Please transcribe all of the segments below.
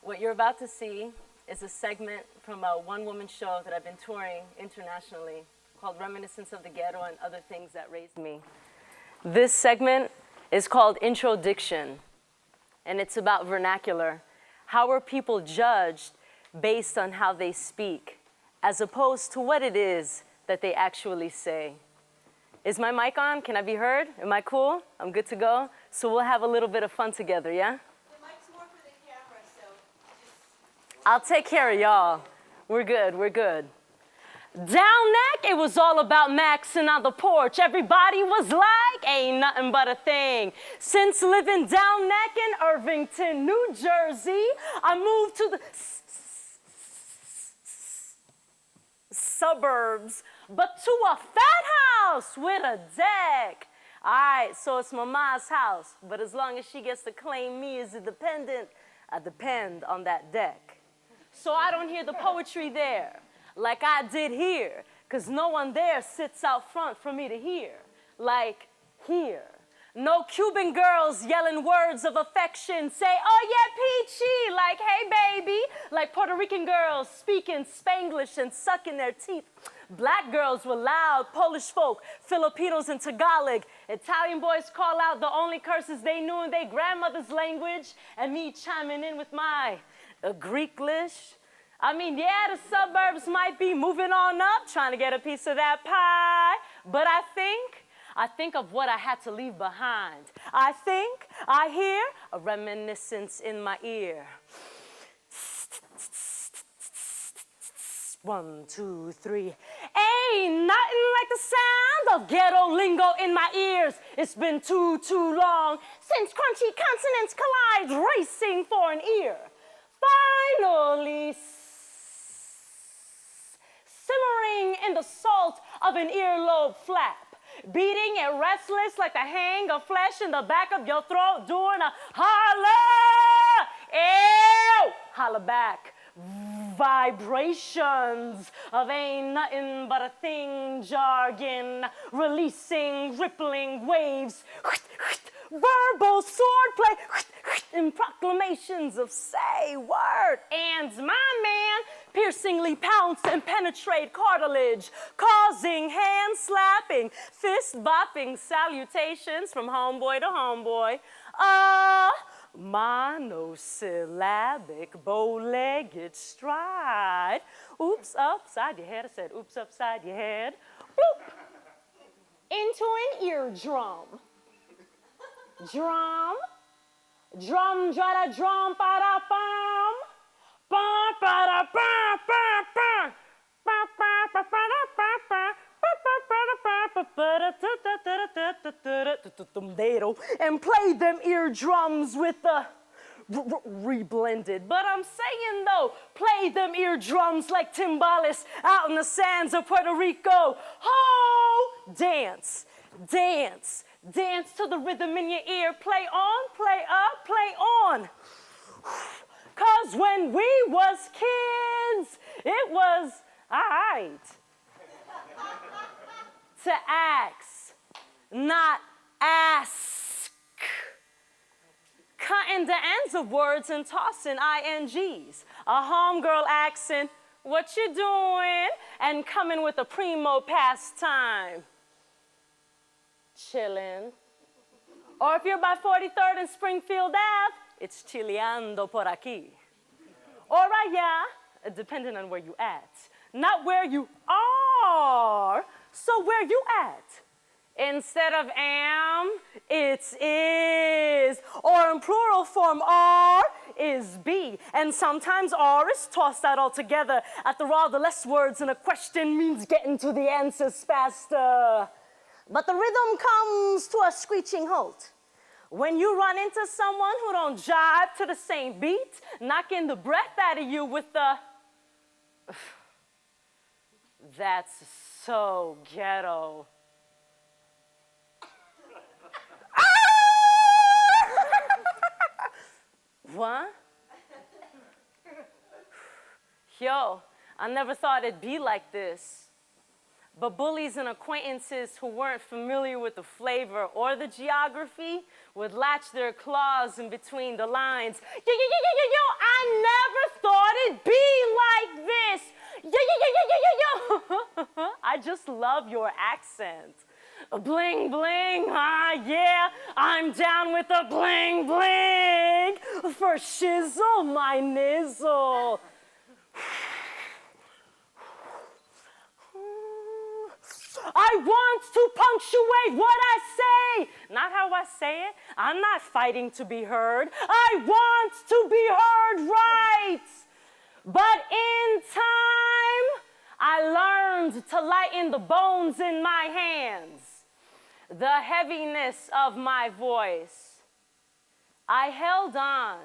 What you're about to see is a segment from a one-woman show that I've been touring internationally called Reminiscence of the Ghetto and Other Things That Raised Me. This segment is called Introdiction, and it's about vernacular. How are people judged based on how they speak, as opposed to what it is that they actually say? Is my mic on? Can I be heard? Am I cool? I'm good to go? So we'll have a little bit of fun together, yeah? The mic's more for the camera, so just... I'll take care of y'all. We're good, we're good. Down neck, it was all about maxing on the porch. Everybody was like, ain't nothing but a thing. Since living down neck in Irvington, New Jersey, I moved to the suburbs, but to a fat house with a deck. All right, so it's mama's house, but as long as she gets to claim me as a dependent, I depend on that deck. So I don't hear the poetry there, like I did here, because no one there sits out front for me to hear, like here. No Cuban girls yelling words of affection, say, oh yeah, peachy, like hey baby, like Puerto Rican girls speaking Spanglish and sucking their teeth. Black girls were loud, Polish folk, Filipinos in Tagalog. Italian boys call out the only curses they knew in their grandmother's language, and me chiming in with my Greeklish. I mean, yeah, the suburbs might be moving on up, trying to get a piece of that pie, but I think of what I had to leave behind. I hear a reminiscence in my ear. 1, 2, 3. Ain't nothing like the sound of ghetto lingo in my ears. It's been too long since crunchy consonants collide, racing for an ear. Finally, simmering in the salt of an earlobe flap, beating it restless like the hang of flesh in the back of your throat, doing a holla, ew, holla back. Vibrations of ain't nothing but a thing jargon, releasing rippling waves, verbal swordplay, and proclamations of say word. And my man piercingly pounce and penetrate cartilage, causing hand slapping, fist bopping salutations from homeboy to homeboy. Monosyllabic, bow-legged stride. Oops, upside your head. I said, oops, upside your head. Bloop. Into an eardrum. Drum, drum, dra drum, ba da bum, ba ba da ba ba ba, ba ba ba ba da ba ba. And play them eardrums with the reblended. But I'm saying though, play them eardrums like timbales out in the sands of Puerto Rico. Ho! Dance, dance, dance to the rhythm in your ear. Play on, play up, play on. 'Cause when we was kids, it was alright to ask, not ask. Cutting the ends of words and tossing INGs. A homegirl asking, what you doing? And coming with a primo pastime. Chillin'. Or if you're by 43rd and Springfield Ave, it's chileando por aquí. Or allá, depending on where you at. Not where you are, so where you at? Instead of am, it's is. Or in plural form, are is be. And sometimes are is tossed out altogether. After all, the less words in a question means getting to the answers faster. But the rhythm comes to a screeching halt when you run into someone who don't jive to the same beat, knocking the breath out of you with the... That's so ghetto. What? Yo, I never thought it'd be like this. But bullies and acquaintances who weren't familiar with the flavor or the geography would latch their claws in between the lines. Yo, I just love your accent. Bling, bling, yeah, I'm down with the bling, bling. For shizzle, my nizzle. I want to punctuate what I say. Not how I say it. I'm not fighting to be heard. I want to be heard right. But in time, I learned to lighten the bones in my hands, the heaviness of my voice. I held on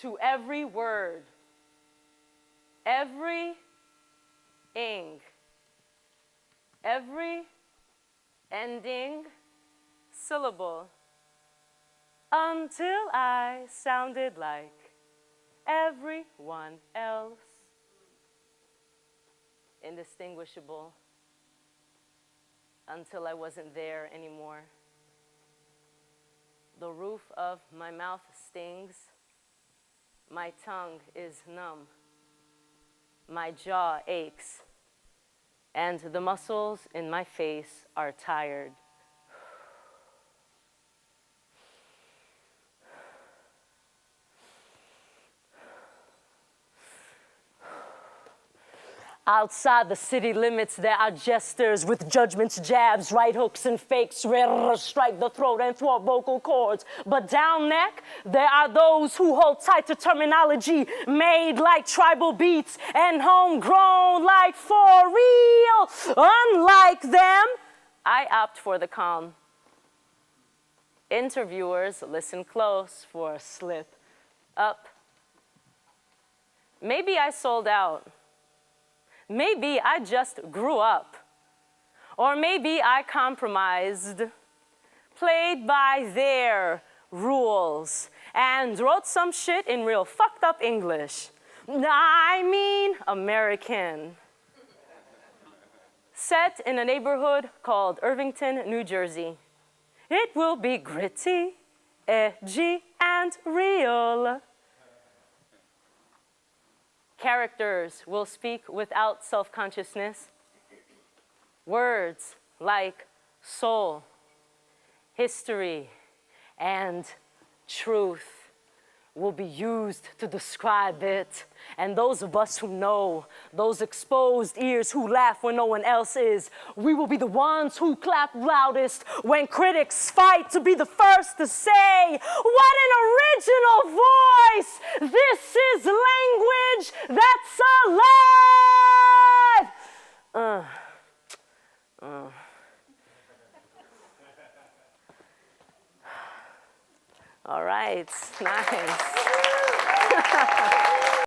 to every word, every ing, every ending syllable, until I sounded like everyone else. Indistinguishable, until I wasn't there anymore. The roof of my mouth stings. My tongue is numb. My jaw aches. And the muscles in my face are tired. Outside the city limits, there are jesters with judgments, jabs, right hooks, and fakes, ready to strike the throat and thwart vocal cords. But down neck, there are those who hold tight to terminology made like tribal beats and homegrown like for real. Unlike them, I opt for the calm. Interviewers listen close for a slip up. Maybe I sold out. Maybe I just grew up. Or maybe I compromised, played by their rules, and wrote some shit in real fucked up English. I mean American. Set in a neighborhood called Irvington, New Jersey. It will be gritty, edgy, and real. Characters will speak without self-consciousness. Words like soul, history, and truth will be used to describe it. And those of us who know, those exposed ears who laugh when no one else is, we will be the ones who clap loudest when critics fight to be the first to say, what an original voice! This is language that's alive! All right, nice.